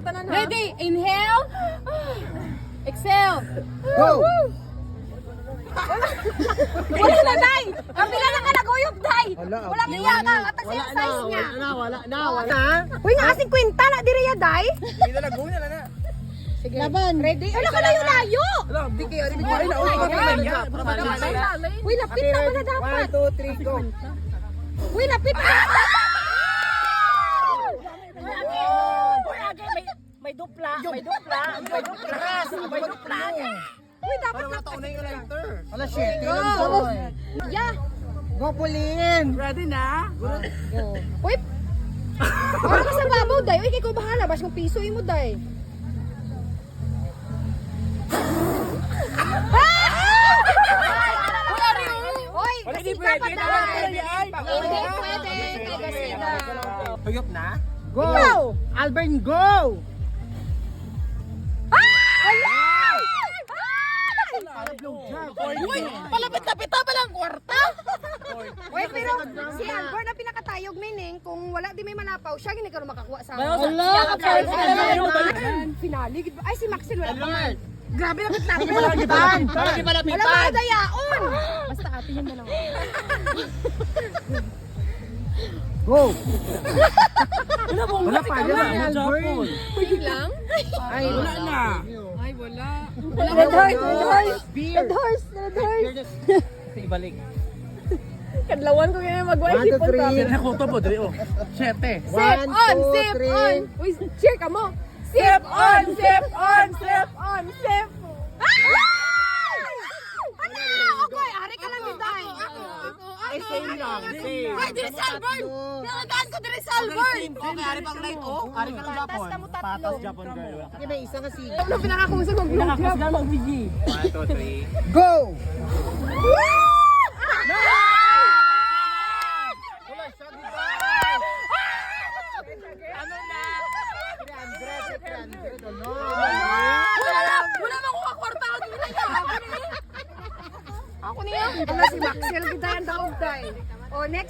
Ready? Inhale. Exhale. Go! Wala na, Day! Kapila na ka naguyog, Day! Wala, Wala na iya ka, atas yung size niya. Wala na. Uy, nga kasi kwenta na, diri ya, Day! Hindi na lagunya na na. Sige. Laban. Ready? Ay, nakalayo-layo! Wala, di kayo. Ay, na. Uy, lapit na pala dapat. 1, 2, 3, go. Uy, lapit na dapat. May dupla. Uy, dapat Para na. mataunay ka lighter. Wala, shit. Go! Yeah! Go, Pauline. Ready na? Uy! Para ka sa babaw, Day. Uy, kay ko bahala. Bas mong piso mo, Day. Uy, kasi dapat na. Hindi pwede. Kasi na. Tuyok na? Go! Ikaw! Alvin, go! Uy, palapit-lapit pa lang kwarta. Uy, pero si Albert na pinakatayog, meaning, kung wala di may malapaw, siya gini ka makakuha sa Ala, finale. Ay, si Maxine wala pa man. Grabe na lapit malapitan. Grabe Wala malapitan. mga dayaon. Basta ate yun na lang. Go! Wala pa, Alvin. Pwede lang? Ay, wala na. Ay, wala. Red horse. Beer. Red horse. Red horse. Ibalik. Kadlawan ko ganyan mag-wife. 1, 2, 3. Ako to po, dali oh. 7. Sip on, sip on. Uy, cheer ka mo. Sip on, sip on, sip on, sip. Ano? Okay, ari ka lang Day. Ay, same lang. Same. Ay, diri sa Albert. Nalagaan ko diri sa Albert. Okay, ari pang light oh. Ari ka lang Patas Japon. na mo tatlo. Patas Japon girl. Okay, may isa kasi. Ano pinakakusag mag-vlog? Nakakas na mag-VG. 1, 2, 3. Go! Ano na? 300. Wala bang kukakwarta ka dito niya? Ako niya. Ano si Maxwell kita ang daog day. O next.